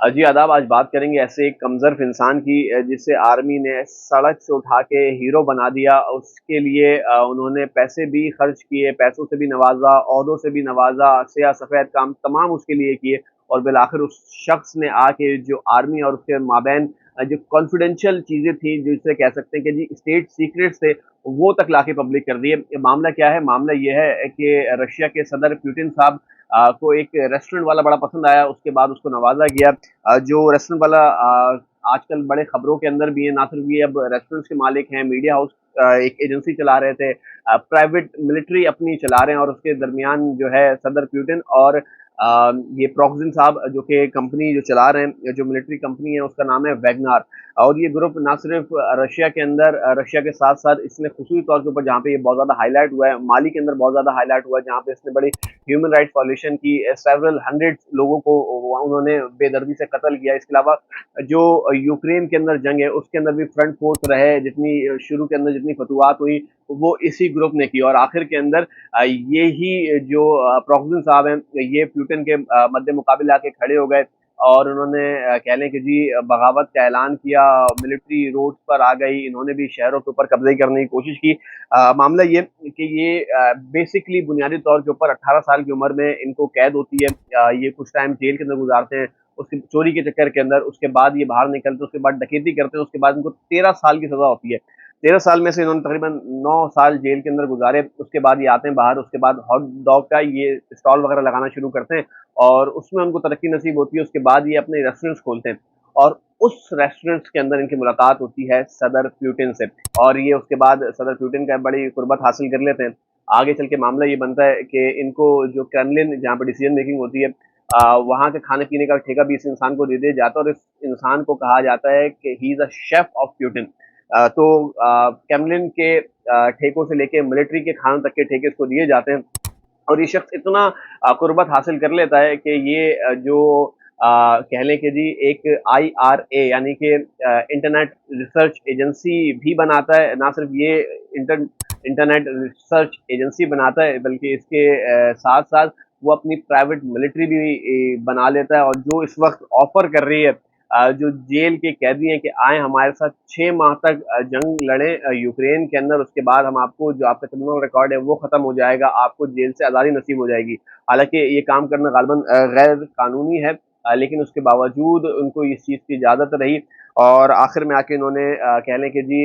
जी आदाब। आज बात करेंगे ऐसे एक कमज़र्फ़ इंसान की जिसे आर्मी ने सड़क से उठा के हीरो बना दिया। उसके लिए उन्होंने पैसे भी खर्च किए, पैसों से भी नवाज़ा, ओहदों से भी नवाज़ा, सिया-सफ़ेद काम तमाम उसके लिए किए और बिलाख़िर उस शख़्स ने आके जो आर्मी और उसके माबैन जो कॉन्फिडेंशियल चीज़ें थी, जिसे कह सकते हैं कि जी स्टेट सीक्रेट्स थे, वो तक लाके पब्लिक कर दिए। मामला क्या है? मामला ये है कि रशिया के सदर पुतिन साहब को एक रेस्टोरेंट वाला बड़ा पसंद आया, उसके बाद उसको नवाज़ा गया। जो रेस्टोरेंट वाला आजकल बड़े खबरों के अंदर भी है, ना सिर्फ ये अब रेस्टोरेंट्स के मालिक हैं, मीडिया हाउस एक एजेंसी चला रहे थे, प्राइवेट मिलिट्री अपनी चला रहे हैं और उसके दरमियान जो है सदर पुतिन और ये प्रॉक्सिन साहब जो कि कंपनी जो चला रहे हैं, जो मिलिट्री कंपनी है उसका नाम है वैगनार। और ये ग्रुप ना सिर्फ रशिया के अंदर रशिया के साथ-साथ इसने ख़ुसूसी तौर के ऊपर जहाँ पे ये बहुत ज़्यादा हाइलाइट हुआ है, माली के अंदर बहुत ज़्यादा हाइलाइट हुआ है, जहाँ पे इसने बड़ी ह्यूमन राइट्स वायलेशन की, सेवरल हंड्रेड्स लोगों को उन्होंने बेदर्दी से कत्ल किया। इसके अलावा जो यूक्रेन के अंदर जंग है, उसके अंदर भी फ्रंट फोर्स रहे, जितनी शुरू के अंदर जितनी फतवाहत हुई, वो इसी ग्रुप ने की और आखिर के अंदर ये ही जो प्रोक्सिन साहब हैं, ये पुतिन के मद्दे मुकाबले आके खड़े हो गए और उन्होंने कह लें कि जी बगावत का ऐलान किया, मिलिट्री रोड्स पर आ गई, इन्होंने भी शहरों के ऊपर कब्ज़े करने की कोशिश की। मामला ये कि ये बेसिकली बुनियादी तौर के ऊपर 18 साल की उम्र में इनको कैद होती है। ये कुछ टाइम जेल के अंदर गुज़ारते हैं, उसकी चोरी के चक्कर के अंदर, उसके बाद ये बाहर निकलते हैं, उसके बाद डकैती करते हैं, उसके बाद इनको 13 साल की सज़ा होती है। 13 साल में से इन्होंने तकरीबन 9 साल जेल के अंदर गुज़ारे, उसके बाद ये आते हैं बाहर, उसके बाद हॉट डॉग का ये स्टॉल वग़ैरह लगाना शुरू करते हैं और उसमें उनको तरक्की नसीब होती है, उसके बाद ये अपने रेस्टोरेंट्स खोलते हैं और उस रेस्टोरेंट्स के अंदर इनकी मुलाकात होती है सदर पुतिन से और ये उसके बाद सदर पुतिन का बड़ी कुर्बत हासिल कर लेते हैं। आगे चल के मामला ये बनता है कि इनको जो क्रेमलिन जहाँ पे डिसीजन मेकिंग होती है वहाँ के खाने-पीने का ठेका भी इस इंसान को दे दिया जाता है और इस इंसान को कहा जाता है कि he is a chef of Putin. तो क्रेमलिन के ठेकों से लेके मिलिट्री के खानों तक के ठेके इसको दिए जाते हैं और ये शख्स इतना कुर्बत हासिल कर लेता है कि ये जो कह लें कि जी एक आईआरए यानी कि इंटरनेट रिसर्च एजेंसी भी बनाता है। ना सिर्फ ये इंटरनेट रिसर्च एजेंसी बनाता है बल्कि इसके साथ-साथ वो अपनी प्राइवेट मिलिट्री भी बना लेता है और जो इस वक़्त ऑफ़र कर रही है जो जेल के कैदी हैं कि आएँ हमारे साथ 6 माह तक जंग लड़ें यूक्रेन के अंदर, उसके बाद हम आपको जो आपका क्रिमिनल रिकॉर्ड है वो ख़त्म हो जाएगा, आपको जेल से आज़ादी नसीब हो जाएगी। हालाँकि ये काम करना ग़ालिबन गैर कानूनी है लेकिन उसके बावजूद उनको इस चीज़ की इजाज़त रही और आखिर में आके इन्होंने कह लें कि जी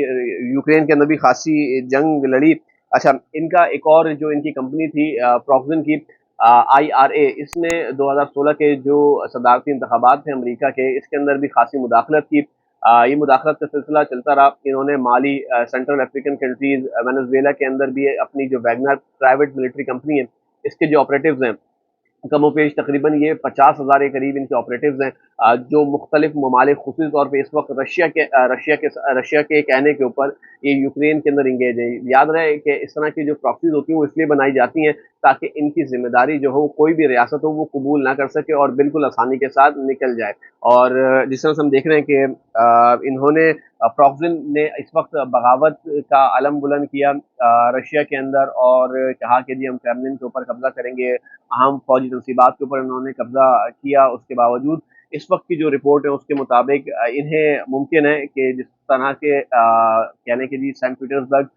यूक्रेन के अंदर भी ख़ासी जंग लड़ी। अच्छा, इनका एक और जो इनकी कंपनी थी प्रॉक्सिन की आईआरए इसने 2016 के जो सदारती इंतखाबात थे अमेरिका के, इसके अंदर भी ख़ासी मुदाखलत की। ये मुदाखलत का सिलसिला चलता रहा। इन्होंने माली सेंट्रल अफ्रीकन कंट्रीज़ वेनेज़ुएला के अंदर भी अपनी जो वैगनर प्राइवेट मिलिट्री कंपनी है, इसके जो ऑपरेटिव्स हैं कमोपेश तकरीबन ये 50,000 के करीब इनके ऑपरेटिव्स हैं जो मुख्तलिफ ममालिक ख़ुसूसी तौर पे इस वक़्त रशिया के कहने के ऊपर ये यूक्रेन के अंदर एंगेज है। याद रहे कि इस तरह की जो प्रॉक्सीज़ होती हैं वो इसलिए बनाई जाती हैं ताकि इनकी ज़िम्मेदारी जो हो कोई भी रियासत हो वो कबूल ना कर सके और बिल्कुल आसानी के साथ निकल जाए। और जिस तरह से हम देख रहे हैं कि इन्होंने प्रॉक्सिन ने इस वक़्त बगावत का अलम बुलंद किया रशिया के अंदर और कहा कि जी हम क्रेमलिन के ऊपर कब्ज़ा करेंगे, अहम फ़ौजी तनसीबात के ऊपर इन्होंने कब्ज़ा किया, उसके बावजूद इस वक़्त की जो रिपोर्ट है उसके मुताबिक इन्हें मुमकिन है कि जिस तरह के कह लें कि जी सेंट पीटर्सबर्ग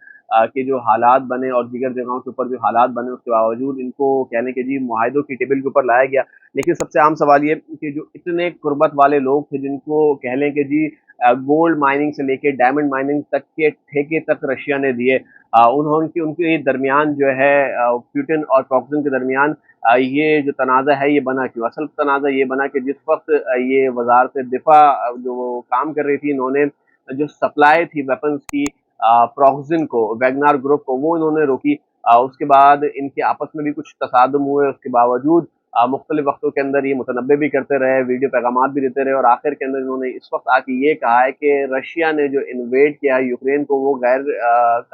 के जो हालात बने और दीगर जगहों के ऊपर जो हालात बने उसके बावजूद इनको कह लें कि जी मुआहिदों की टेबल के ऊपर लाया गया। लेकिन सबसे आम सवाल ये कि जो इतने कुर्बत वाले लोग थे जिनको कह लें कि जी गोल्ड माइनिंग से लेके डायमंड माइनिंग तक के ठेके तक रशिया ने दिए उनके उनके दरमियान जो है पुतिन और प्रॉक्सिन के दरमियान ये जो तनाज़ा है ये बना क्यों? असल तनाज़ा ये बना कि जिस वक़्त ये वज़ारत-ए-दिफ़ा जो वो काम कर रही थी इन्होंने जो सप्लाई थी वेपन्स की प्रॉक्सिन को, वैगनार ग्रुप को वो इन्होंने रोकी। उसके बाद इनके आपस में भी कुछ तसादुम हुए, उसके बावजूद मुख्तलिफ वक़्तों के अंदर ये मुतनब्बे भी करते रहे, वीडियो पैगामात भी देते रहे और आखिर के अंदर इन्होंने इस वक़्त आके ये कहा है कि रशिया ने जो इन्वेड किया है यूक्रेन को वो गैर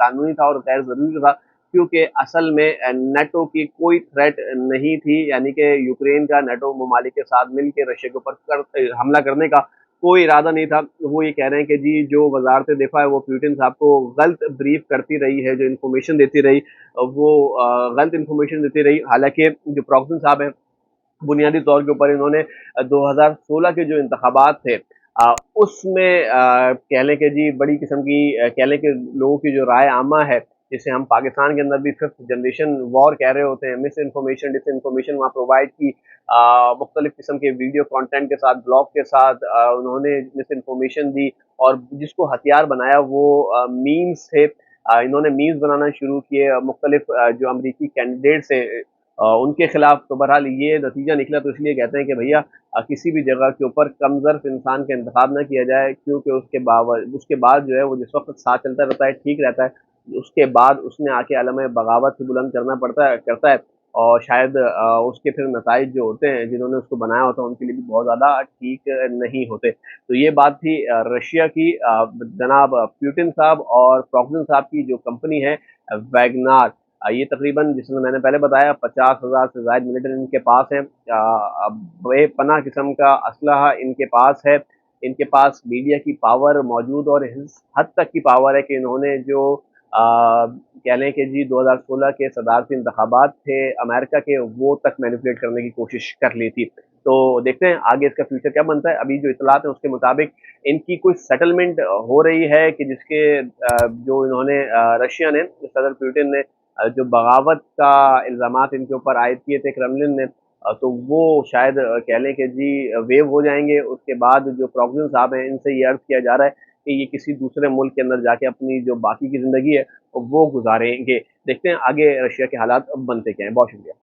कानूनी था और गैर ज़रूरी था क्योंकि असल में नेटो की कोई थ्रेट नहीं थी यानी कि यूक्रेन का नेटो ममालिक के साथ मिल के रशिया के ऊपर हमला करने का कोई इरादा नहीं था। वो ये कह रहे हैं कि जी जो वज़ारत-ए-दिफ़ा है वो पुतिन साहब को गलत ब्रीफ़ करती रही है, जो इन्फॉर्मेशन देती रही वो गलत इन्फॉर्मेशन देती रही। हालाँकि जो प्रॉक्सिन साहब हैं बुनियादी तौर के ऊपर इन्होंने 2016 के जो इंतखाबात थे उसमें कह लें कि जी बड़ी किस्म की कह लें कि लोगों की जो राय आमा है, जिसे हम पाकिस्तान के अंदर भी फिफ्थ जनरेशन वॉर कह रहे होते हैं, मिस इन्फॉर्मेशन डिस इन्फॉर्मेशन वहाँ प्रोवाइड की, मुख्तलिफ किस्म के वीडियो कंटेंट के साथ, ब्लॉग के साथ उन्होंने मिस इन्फॉर्मेशन दी और जिसको हथियार बनाया वो मीम्स थे। इन्होंने मीम्स बनाना शुरू किए, मुख्तलिफ जो अमरीकी कैंडिडेट्स हैं उनके खिलाफ। तो बहरहाल ये नतीजा निकला, तो इसलिए कहते हैं कि भैया किसी भी जगह के ऊपर कमज़र्फ़ इंसान का इंतखाब ना किया जाए, क्योंकि उसके बाद जो है वो जिस वक़्त साथ चलता रहता है, ठीक रहता है, उसके बाद उसमें आके अलम बगावत ही बुलंद करता है और शायद उसके फिर नताइज जो होते हैं, जिन्होंने उसको बनाया होता है, उनके लिए भी बहुत ज़्यादा ठीक नहीं होते। तो ये बात थी रशिया की, जनाब पुतिन साहब और प्रोक्सिन साहब की जो कंपनी है वैगनार, ये तकरीबन जिसमें मैंने पहले बताया 50,000 से ज़ायद मिलिटेंट इनके पास है। बेपनाह किस्म का असलहा इनके पास है। इनके पास मीडिया की पावर मौजूद और इस हद तक की पावर है कि इन्होंने जो कह लें कि जी 2016 के सदारती इंतखाबात थे अमेरिका के, वो तक मैनिपुलेट करने की कोशिश कर ली थी। तो देखते हैं आगे इसका फ्यूचर क्या बनता है। अभी जो इत्तलात हैं उसके मुताबिक इनकी कोई सेटलमेंट हो रही है कि जिसके जो इन्होंने रशिया ने, सदर पुतिन ने जो बगावत का इल्ज़ामात इनके ऊपर आयद किए थे क्रेमलिन ने, तो वो शायद कह लें कि जी वेव हो जाएँगे। उसके बाद जो प्रोक्सिन साहब हैं इनसे ये अर्ज़ किया जा रहा है कि ये किसी दूसरे मुल्क के अंदर जाके अपनी जो बाकी की ज़िंदगी है वो गुज़ारेंगे। देखते हैं आगे रशिया के हालात बनते क्या हैं। बहुत शुक्रिया।